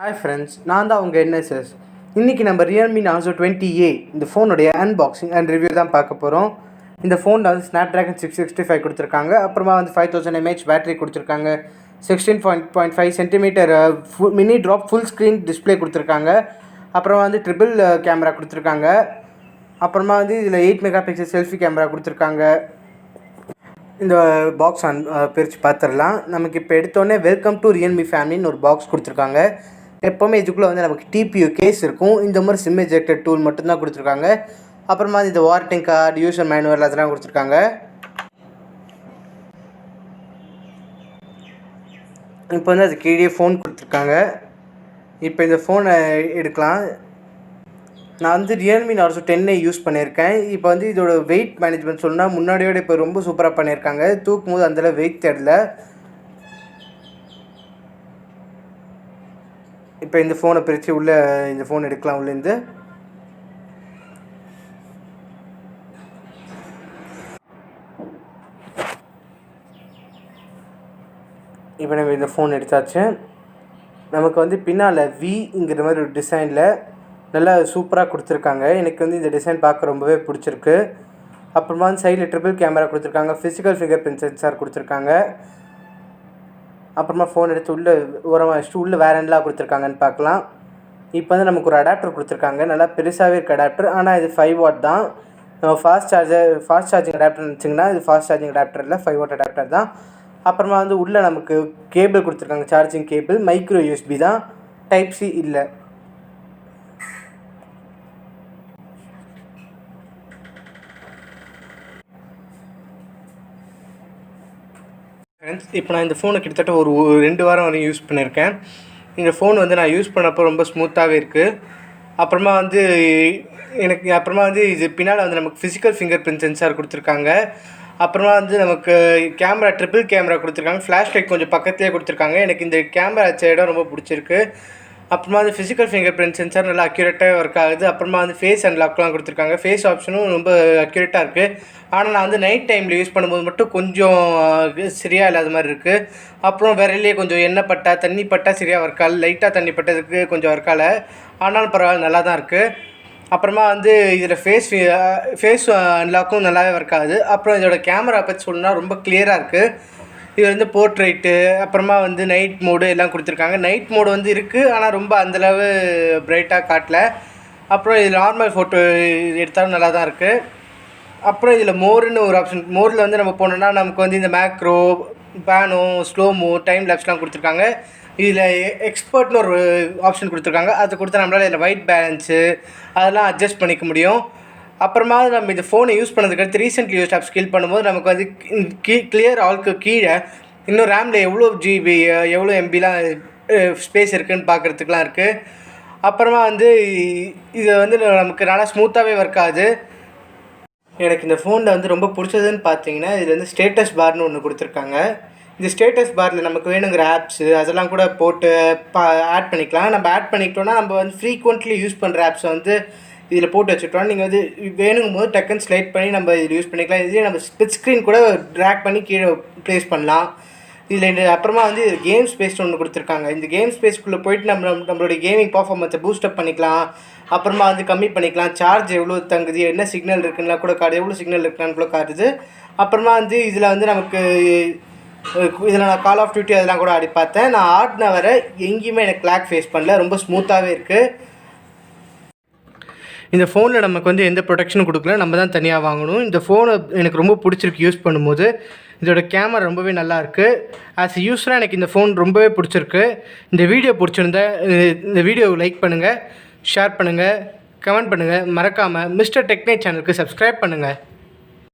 Hi friends, நான் தான் உங்கள் என்எஸ்எஸ். இன்றைக்கி நம்ம Realme Narzo 20A இந்த ஃபோனுடைய அன்பாக்சிங் அண்ட் ரிவ்யூ தான் பார்க்க போகிறோம். இந்த ஃபோனில் வந்து Snapdragon 665 கொடுத்துருக்காங்க. அப்புறமா வந்து 5000 mAh பேட்டரி கொடுத்துருக்காங்க. 16.5 centimetre mini drop full screen display கொடுத்துருக்காங்க. அப்புறமா வந்து ட்ரிபிள் கேமரா கொடுத்துருக்காங்க. அப்புறமா வந்து இதில் 8 மெகா பிக்சல் செல்ஃபி கேமரா கொடுத்துருக்காங்க. இந்த பாக்ஸ் பிரித்து பார்த்துடலாம். நமக்கு இப்போ எடுத்தோடனே வெல்கம் டு Realme ஃபேமிலின்னு ஒரு பாக்ஸ் கொடுத்துருக்காங்க. எப்போவுமே இதுக்குள்ளே வந்து நமக்கு டிபியூ கேஸ் இருக்கும். இந்த மாதிரி சிம் எஜெக்டர் டூல் மட்டும்தான் கொடுத்துருக்காங்க. அப்புறமா இந்த வாரண்டி கார்டு, யூசர் மேனுவல் அதெல்லாம் கொடுத்துருக்காங்க. இப்போ வந்து அது கீழே ஃபோன் கொடுத்துருக்காங்க. இப்போ இந்த ஃபோனை எடுக்கலாம். நான் வந்து Realme Narzo 10A யூஸ் பண்ணியிருக்கேன். இப்போ வந்து இதோட வெயிட் மேனேஜ்மெண்ட் சொன்னால் முன்னாடியோட இப்போ ரொம்ப சூப்பராக பண்ணியிருக்காங்க. தூக்கும் போது அந்தளவு வெயிட் தெரியல. இப்போ இந்த ஃபோனை பிரித்து உள்ளே இந்த ஃபோன் எடுக்கலாம். உள்ளேருந்து இப்போ நம்ம இந்த ஃபோன் எடுத்தாச்சு. நமக்கு வந்து பின்னால் விங்கிற மாதிரி ஒரு டிசைனில் நல்லா சூப்பராக கொடுத்துருக்காங்க. எனக்கு வந்து இந்த டிசைன் பார்க்க ரொம்பவே பிடிச்சிருக்கு. அப்புறமா வந்து சைடில் ட்ரிபிள் கேமரா கொடுத்துருக்காங்க. ஃபிசிக்கல் ஃபிங்கர் பிரிண்ட் சென்சார் கொடுத்துருக்காங்க. அப்புறமா ஃபோன் எடுத்து உள்ளே ஓரமாக வச்சுட்டு உள்ளே வேறு என்னலாம் கொடுத்துருக்காங்கன்னு பார்க்கலாம். இப்போ வந்து நமக்கு ஒரு அடாப்டர் கொடுத்துருக்காங்க. நல்லா பெருசாகவே இருக்குது அடாப்டர். ஆனால் இது 5W தான். ஃபாஸ்ட் சார்ஜிங் அடாப்டர் வச்சிங்கன்னா இது ஃபாஸ்ட் சார்ஜிங் அடாப்டர் இல்லை, 5W அடாப்டர் தான். அப்புறமா வந்து உள்ளே நமக்கு கேபிள் கொடுத்துருக்காங்க, சார்ஜிங் கேபிள். மைக்ரோ யூஎஸ்பி தான், டைப் சி இல்லை. ஃப்ரெண்ட்ஸ், இப்போ நான் இந்த ஃபோனை கிட்டத்தட்ட ஒரு 2 வாரம் வரையும் யூஸ் பண்ணியிருக்கேன். இந்த ஃபோன் வந்து நான் யூஸ் பண்ணப்போ ரொம்ப ஸ்மூத்தாகவே இருக்குது. அப்புறமா வந்து இது பின்னால் வந்து நமக்கு ஃபிசிக்கல் ஃபிங்கர் பிரிண்ட் சென்சார் கொடுத்துருக்காங்க. அப்புறமா வந்து நமக்கு கேமரா ட்ரிபிள் கேமரா கொடுத்துருக்காங்க. ஃப்ளாஷ் லைட் கொஞ்சம் பக்கத்துலேயே கொடுத்துருக்காங்க. எனக்கு இந்த கேமரா இடம் ரொம்ப பிடிச்சிருக்கு. அப்புறமா வந்து ஃபிசிக்கல் ஃபிங்கர் பிரிண்ட் சென்சார் நல்லா அக்யூரேட்டாக ஒர்க் ஆகுது. அப்புறமா வந்து ஃபேஸ் அன்லாக்லாம் கொடுத்துருக்காங்க. ஃபேஸ் ஆப்ஷனும் ரொம்ப அக்யூரேட்டாக இருக்குது. ஆனால் நான் வந்து நைட் டைமில் யூஸ் பண்ணும்போது மட்டும் கொஞ்சம் சரியாக இல்லாத மாதிரி இருக்குது. அப்புறம் விரலையே கொஞ்சம் எண்ணெய் பட்டா தண்ணி பட்டா சரியாக ஒர்க் ஆகல. லைட்டாக தண்ணி பட்டதுக்கு கொஞ்சம் ஒர்க் ஆகலை. ஆனாலும் பரவாயில்ல, நல்லா தான் இருக்குது. அப்புறமா வந்து இதில் ஃபேஸ் அன்லாக்கும் நல்லாவே ஒர்க் ஆகுது. அப்புறம் இதோட கேமரா பற்றி சொல்லணும்னா ரொம்ப கிளியராக இருக்குது. இது வந்து போர்ட்ரைட்டு, அப்புறமா வந்து நைட் மோடு எல்லாம் கொடுத்துருக்காங்க. நைட் மோடு வந்து இருக்குது, ஆனால் ரொம்ப அந்தளவு பிரைட்டாக காட்டல. அப்புறம் இது நார்மல் ஃபோட்டோ எடுத்தாலும் நல்லா தான் இருக்குது. அப்புறம் இதில் மோர்னு ஒரு ஆப்ஷன். மோரில் வந்து நம்ம போனோம்னா நமக்கு வந்து இந்த மேக்ரோ, பேனோ, ஸ்லோமோ, டைம் லேப்ஸ்லாம் கொடுத்துருக்காங்க. இதில் எக்ஸ்பர்ட்னு ஒரு ஆப்ஷன் கொடுத்துருக்காங்க. அது கொடுத்தா நம்மளால் இதில் ஒயிட் பேலன்ஸு அதெல்லாம் அட்ஜஸ்ட் பண்ணிக்க முடியும். அப்புறமா நம்ம இந்த ஃபோனை யூஸ் பண்ணதுக்கடுத்து ரீசெண்ட்லி யூஸ் ஆப் ஸ்கில் பண்ணும்போது நமக்கு வந்து கிளியர் ஆல்க்கு கீழே இன்னும் ரேமில் எவ்வளோ ஜிபி எவ்வளோ எம்பிலாம் ஸ்பேஸ் இருக்குதுன்னு பார்க்குறதுக்குலாம் இருக்குது. அப்புறமா வந்து இது வந்து நமக்கு நல்லா ஸ்மூத்தாகவே ஒர்க் ஆகுது. எனக்கு இந்த ஃபோனில் வந்து ரொம்ப பிடிச்சதுன்னு பார்த்தீங்கன்னா இதில் வந்து ஸ்டேட்டஸ் பார்னு ஒன்று கொடுத்துருக்காங்க. இந்த ஸ்டேட்டஸ் பாரில் நமக்கு வேணுங்கிற ஆப்ஸு அதெல்லாம் கூட போட்டு ஆட் பண்ணிக்கலாம். நம்ம ஆட் பண்ணிக்கிட்டோன்னா நம்ம வந்து ஃப்ரீக்வெண்ட்லி யூஸ் பண்ணுற ஆப்ஸை வந்து இதில் போட்டு வச்சுட்டோம். நீங்கள் வந்து வேணுங்கும் போது டக்குன்னு ஸ்லைட் பண்ணி நம்ம இதில் யூஸ் பண்ணிக்கலாம். இதுலேயே நம்ம ஸ்பிட் ஸ்க்ரீன் கூட ட்ராக் பண்ணி கீழே ப்ளேஸ் பண்ணலாம். இதில் அப்புறமா வந்து கேம் ஸ்பேஸ் ஒன்று கொடுத்துருக்காங்க. இந்த கேம் ஸ்பேஸ்க்குள்ளே போயிட்டு நம்மளுடைய கேமிங் பர்ஃபார்மன்ஸை பூஸ்டப் பண்ணிக்கலாம். அப்புறமா வந்து கம்மி பண்ணிக்கலாம். சார்ஜ் எவ்வளோ தங்குது, என்ன சிக்னல் இருக்குன்னா கூட காட்டுது, எவ்வளோ சிக்னல் இருக்குன்னு கூட காட்டுது. அப்புறமா வந்து இதில் வந்து நமக்கு இதில் நான் கால் ஆஃப் டியூட்டி அதெல்லாம் கூட ஆடி பார்த்தேன். நான் ஆடின வர எங்கேயுமே எனக்கு லேக் ஃபேஸ் பண்ணல. ரொம்ப ஸ்மூத்தாகவே இருக்குது. இந்த ஃபோனில் நமக்கு வந்து எந்த ப்ரொடெக்ஷனும் கொடுக்கல, நம்ம தான் தனியாக வாங்கணும். இந்த ஃபோனை எனக்கு ரொம்ப பிடிச்சிருக்கு யூஸ் பண்ணும்போது. இதோட கேமரா ரொம்பவே நல்லாயிருக்கு. ஆஸ் எ யூஸராக எனக்கு இந்த ஃபோன் ரொம்பவே பிடிச்சிருக்கு. இந்த வீடியோ பிடிச்சிருந்தா இந்த வீடியோவை லைக் பண்ணுங்கள், ஷேர் பண்ணுங்கள், கமெண்ட் பண்ணுங்கள். மறக்காமல் மிஸ்டர் டெக்னிக் சேனலுக்கு சப்ஸ்கிரைப் பண்ணுங்கள்.